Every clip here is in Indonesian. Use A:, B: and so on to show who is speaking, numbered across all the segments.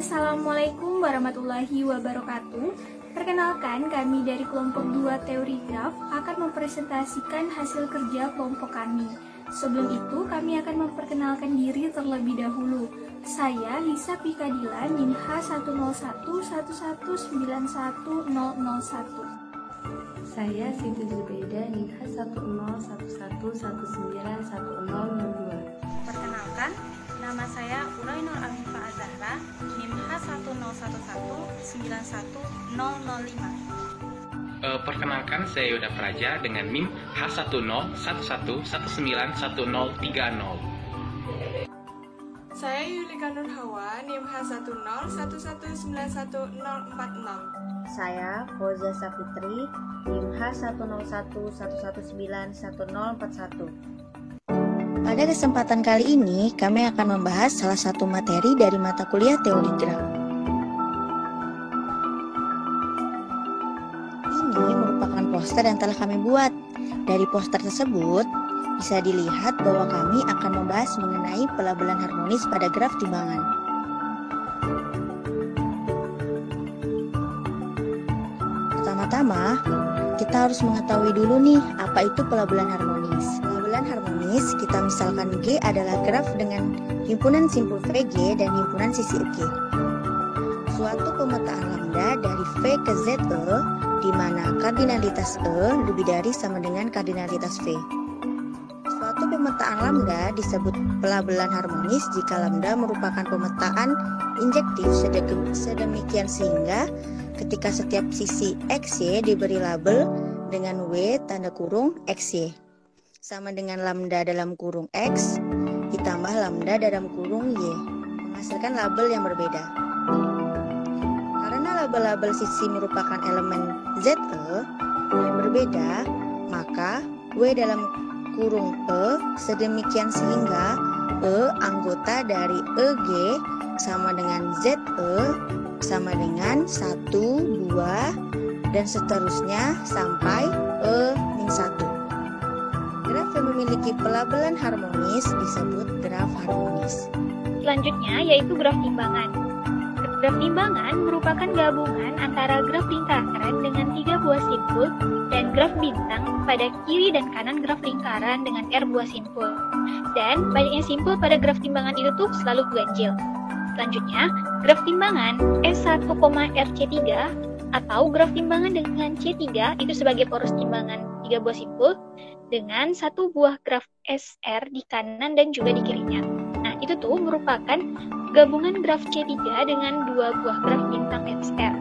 A: Assalamualaikum warahmatullahi wabarakatuh. Perkenalkan, kami dari kelompok 2 teori graf akan mempresentasikan hasil kerja kelompok kami. Sebelum itu, kami akan memperkenalkan diri terlebih dahulu. Saya Lisa Pikadila, NIM H10111910001.
B: Saya Siti Zubeda, NIM H10111911002.
C: Perkenalkan, nama saya Urainur Amifa Azahra, NIM H10111911005.
D: Perkenalkan, saya Yoda Praja dengan NIM H10111191030.
E: Saya Yulika Nur Hawa, NIM H10111911040.
F: Saya Fauza Safitri, NIM H10111191041. Pada kesempatan kali ini, kami akan membahas salah satu materi dari mata kuliah teori graf. Ini merupakan poster yang telah kami buat. Dari poster tersebut, bisa dilihat bahwa kami akan membahas mengenai pelabelan harmonis pada graf timbangan. Pertama-tama, kita harus mengetahui dulu nih, apa itu pelabelan harmonis. Pelabelan harmonis, kita misalkan G adalah graf dengan himpunan simpul VG dan himpunan sisi G. Suatu pemetaan lambda dari V ke ZE, di mana kardinalitas E lebih dari sama dengan kardinalitas V. Suatu pemetaan lambda disebut pelabelan harmonis jika lambda merupakan pemetaan injektif sedemikian sehingga ketika setiap sisi XY diberi label dengan W tanda kurung XY sama dengan lambda dalam kurung X ditambah lambda dalam kurung Y, menghasilkan label yang berbeda. Karena label-label sisi merupakan elemen ZE yang berbeda, maka W dalam kurung E sedemikian sehingga E anggota dari EG sama dengan ZE sama dengan 1, 2, dan seterusnya sampai E-1. Graf yang memiliki pelabelan harmonis disebut graf harmonis.
A: Selanjutnya yaitu graf timbangan. Graf timbangan merupakan gabungan antara graf lingkaran dengan 3 buah simpul dan graf bintang pada kiri dan kanan graf lingkaran dengan R buah simpul. Dan banyaknya simpul pada graf timbangan itu tuh selalu ganjil. Selanjutnya, graf timbangan S1,RC3 atau graf timbangan dengan C3 itu sebagai poros timbangan 3 buah simpul dengan 1 buah graf SR di kanan dan juga di kirinya. Nah, itu tuh merupakan gabungan graf C3 dengan 2 buah graf bintang SR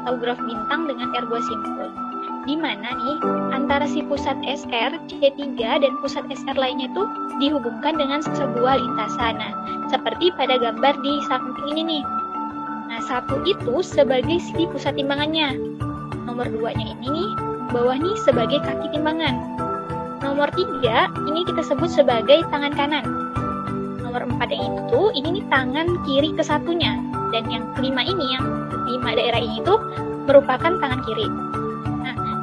A: atau graf bintang dengan R buah simpul. Di mana nih antara si pusat SR, C3 dan pusat SR lainnya itu dihubungkan dengan sebuah lintasan. Nah, seperti pada gambar di samping ini nih. Nah, 1 itu sebagai si pusat timbangannya. Nomor 2-nya ini nih, bawah nih sebagai kaki timbangan. Nomor 3 ini kita sebut sebagai tangan kanan. Nomor 4 yang itu ini nih tangan kiri ke satunya. Dan yang kelima ini, yang 5 daerah ini tuh merupakan tangan kiri.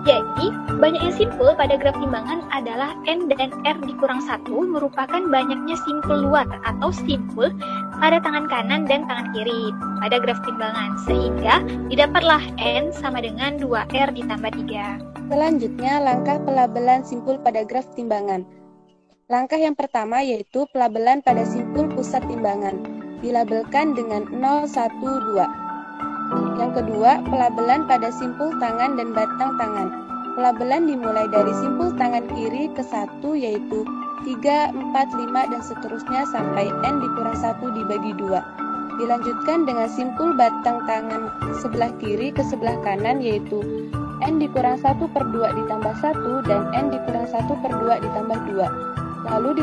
A: Jadi, banyaknya simpul pada graf timbangan adalah N dan R dikurang 1 merupakan banyaknya simpul luar atau simpul pada tangan kanan dan tangan kiri pada graf timbangan. Sehingga didapatlah N sama dengan 2R ditambah 3.
G: Selanjutnya, langkah pelabelan simpul pada graf timbangan. Langkah yang pertama yaitu pelabelan pada simpul pusat timbangan, dilabelkan dengan 0, 1, 2. Yang kedua, pelabelan pada simpul tangan dan batang tangan. Pelabelan dimulai dari simpul tangan kiri ke 1 yaitu 3, 4, 5 dan seterusnya sampai N dikurang 1 dibagi 2. Dilanjutkan dengan simpul batang tangan sebelah kiri ke sebelah kanan yaitu N dikurang 1 per 2 ditambah 1 dan N dikurang 1 per 2 ditambah 2. Lalu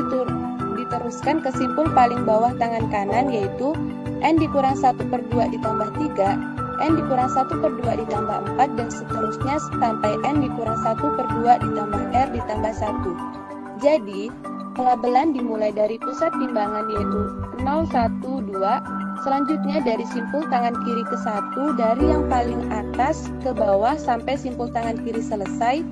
G: diteruskan ke simpul paling bawah tangan kanan yaitu N dikurang 1 per 2 ditambah 3, N dikurang 1 per 2 ditambah 4, dan seterusnya sampai N dikurang 1 per 2 ditambah R ditambah 1. Jadi, pelabelan dimulai dari pusat timbangan yaitu 0, 1, 2, selanjutnya dari simpul tangan kiri ke 1, dari yang paling atas ke bawah sampai simpul tangan kiri selesai,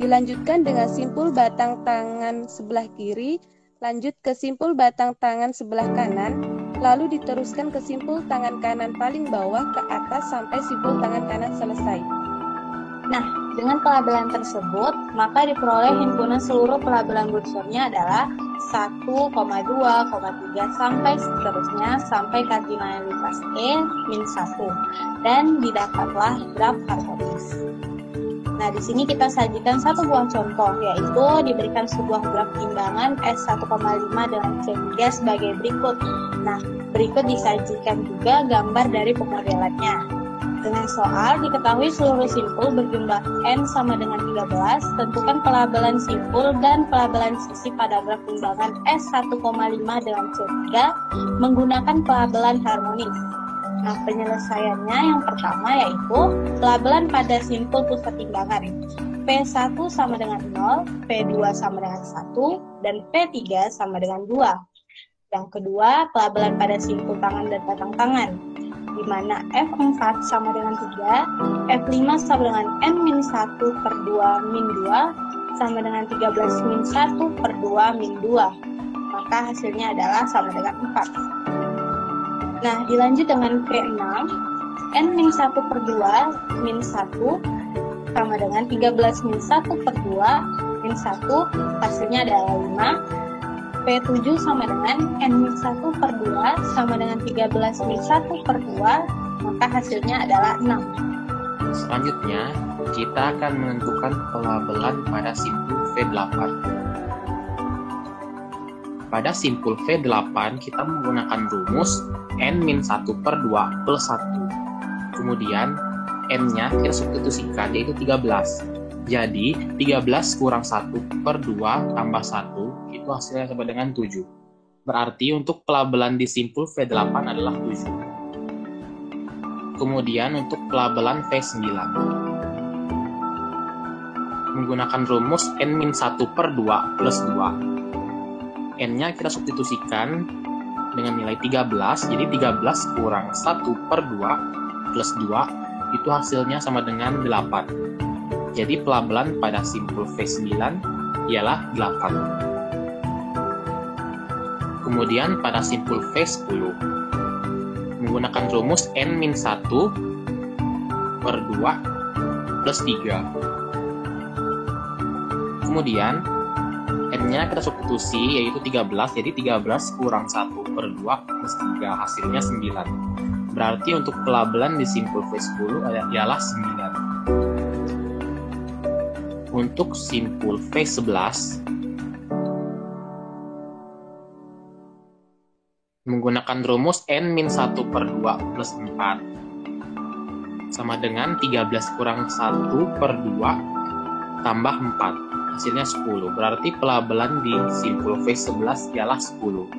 G: dilanjutkan dengan simpul batang tangan sebelah kiri, lanjut ke simpul batang tangan sebelah kanan, lalu diteruskan ke simpul tangan kanan paling bawah ke atas sampai simpul tangan kanan selesai.
H: Nah, dengan pelabelan tersebut, maka diperoleh himpunan seluruh pelabelan bursurnya adalah 1, 2, 3 sampai seterusnya sampai kardinalitas E-1 dan didapatlah graf harmonis. Nah, di sini kita sajikan satu buah contoh, yaitu diberikan sebuah graf timbangan S1,5 dengan C3 sebagai berikut. Nah, berikut disajikan juga gambar dari pemodelannya. Dengan soal, diketahui seluruh simpul berjumlah N sama dengan 13, tentukan pelabelan simpul dan pelabelan sisi pada graf timbangan S1,5 dengan C3 menggunakan pelabelan harmonis. Nah, penyelesaiannya yang pertama yaitu pelabelan pada simpul pusat timbangan. P1 sama dengan 0, P2 sama dengan 1, dan P3 sama dengan 2. Yang kedua, pelabelan pada simpul tangan dan batang tangan, di mana F4 sama dengan 3, F5 sama dengan N-1 per 2 min 2, sama dengan 13 min 1 per 2 min 2. Maka hasilnya adalah sama dengan 4. Nah, dilanjut dengan P6, N-1 per 2 min 1 sama dengan 13 min 1 per 2 min 1, hasilnya adalah 5. P7 sama dengan N-1 per 2 sama dengan 13 min 1 per 2, maka hasilnya adalah 6.
D: Selanjutnya, kita akan menentukan pelabelan pada simpul V8. Pada simpul V8, kita menggunakan rumus N-1 per 2 plus 1. Kemudian, N-nya kita substitusikan, yaitu 13. Jadi, 13 kurang 1 per 2 tambah 1, itu hasilnya sama dengan 7. Berarti untuk pelabelan di simpul V8 adalah 7. Kemudian untuk pelabelan V9. Menggunakan rumus N-1 per 2 plus 2. N-nya kita substitusikan dengan nilai 13, jadi 13 kurang 1 per 2 plus 2, itu hasilnya sama dengan 8. Jadi pelabelan pada simpul V9 ialah 8. Kemudian pada simpul V10, menggunakan rumus N-1 per 2 plus 3. Kemudian N-nya kita substitusi, yaitu 13, jadi 13 kurang 1 per 2 plus 3, hasilnya 9. Berarti untuk pelabelan di simpul V10 ialah 9. Untuk simpul V11, menggunakan rumus N-1 per 2 plus 4 sama dengan 13 kurang 1 per 2 tambah 4. Hasilnya 10, berarti pelabelan di simpul V11 ialah 10.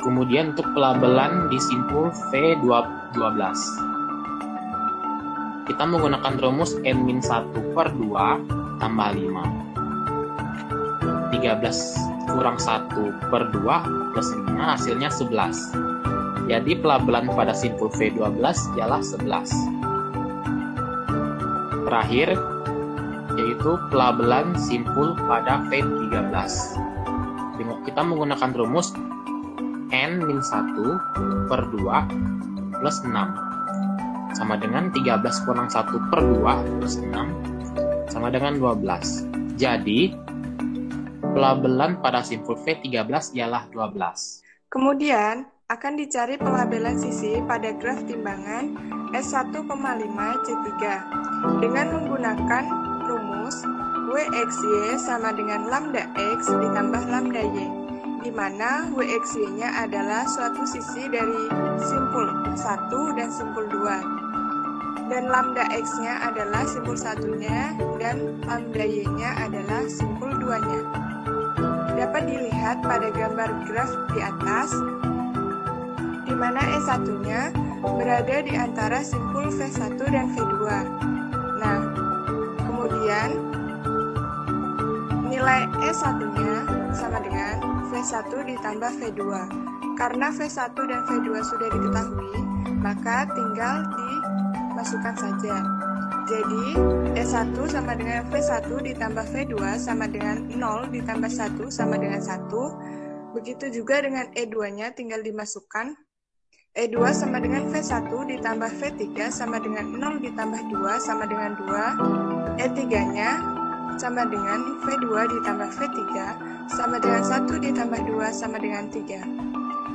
D: Kemudian untuk pelabelan di simpul V12, kita menggunakan rumus N-1 per 2 tambah 5. 13 kurang 1 per 2 plus 5, hasilnya 11. Jadi pelabelan pada simpul V12 ialah 11. Terakhir, yaitu pelabelan simpul pada V13. Kita menggunakan rumus N-1 per 2 plus 6 sama dengan 13 kurang 1 per 2 plus 6 sama dengan 12. Jadi, pelabelan pada simpul V13 ialah 12.
E: Kemudian, akan dicari pelabelan sisi pada graf timbangan S1,5 C3 dengan menggunakan rumus WXY sama dengan lambda X ditambah lambda Y, di mana WXY-nya adalah suatu sisi dari simpul 1 dan simpul 2, dan lambda X-nya adalah simpul 1-nya, dan lambda Y-nya adalah simpul 2-nya. Dapat dilihat pada gambar graf di atas, di mana S1-nya berada di antara simpul V1 dan V2. Nah, kemudian nilai S1-nya sama dengan V1 ditambah V2. Karena V1 dan V2 sudah diketahui, maka tinggal dimasukkan saja. Jadi, S1 sama dengan V1 ditambah V2 sama dengan 0 ditambah 1 sama dengan 1. Begitu juga dengan E2-nya tinggal dimasukkan. E2 sama dengan V1 ditambah V3 sama dengan 0 ditambah 2 sama dengan 2. E3-nya sama dengan V2 ditambah V3 sama dengan 1 ditambah 2 sama dengan 3.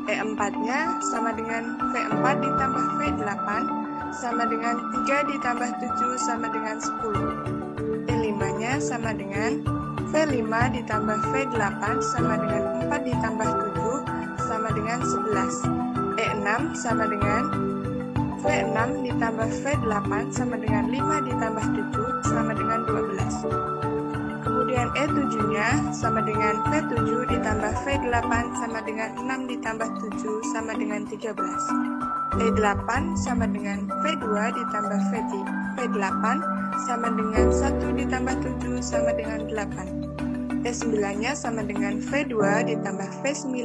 E: E4-nya sama dengan V4 ditambah V8 sama dengan 3 ditambah 7 sama dengan 10. E5-nya sama dengan V5 ditambah V8 sama dengan 4 ditambah 7 sama dengan 11. E6 sama dengan V6 ditambah V8 sama dengan 5 ditambah 7 sama dengan 12. Kemudian E7-nya sama dengan V7 ditambah V8 sama dengan 6 ditambah 7 sama dengan 13. E8 sama dengan V2 ditambah V8 sama dengan 1 ditambah 7 sama dengan 8. E9-nya sama dengan V2 ditambah V9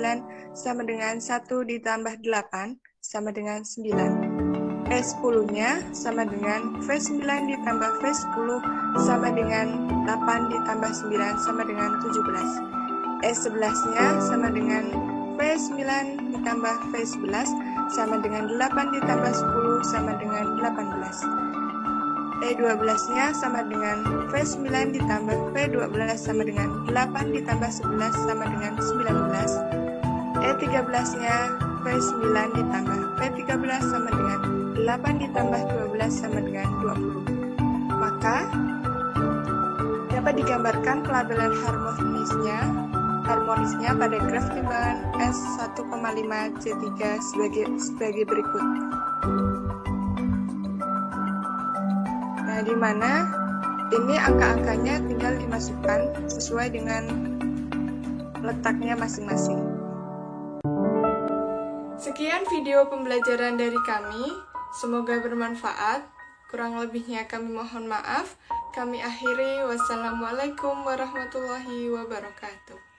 E: sama dengan 1 ditambah 8 sama dengan 9. E10-nya sama dengan V9 ditambah V10 sama dengan 8 ditambah 9 sama dengan 17. E11-nya sama dengan V9 ditambah V11 sama dengan 8 ditambah 10 sama dengan 18. E12-nya sama dengan V9 ditambah V12 sama dengan 8 ditambah 11 sama dengan 19. E13-nya V9 ditambah V13 sama dengan 8 ditambah 12 sama dengan 20. Maka dapat digambarkan pelabelan harmonisnya pada graf timbangan S1,5 C3 sebagai berikut. Nah, di mana ini angka-angkanya tinggal dimasukkan sesuai dengan letaknya masing-masing. Sekian video pembelajaran dari kami, semoga bermanfaat. Kurang lebihnya kami mohon maaf. Kami akhiri, wassalamualaikum warahmatullahi wabarakatuh.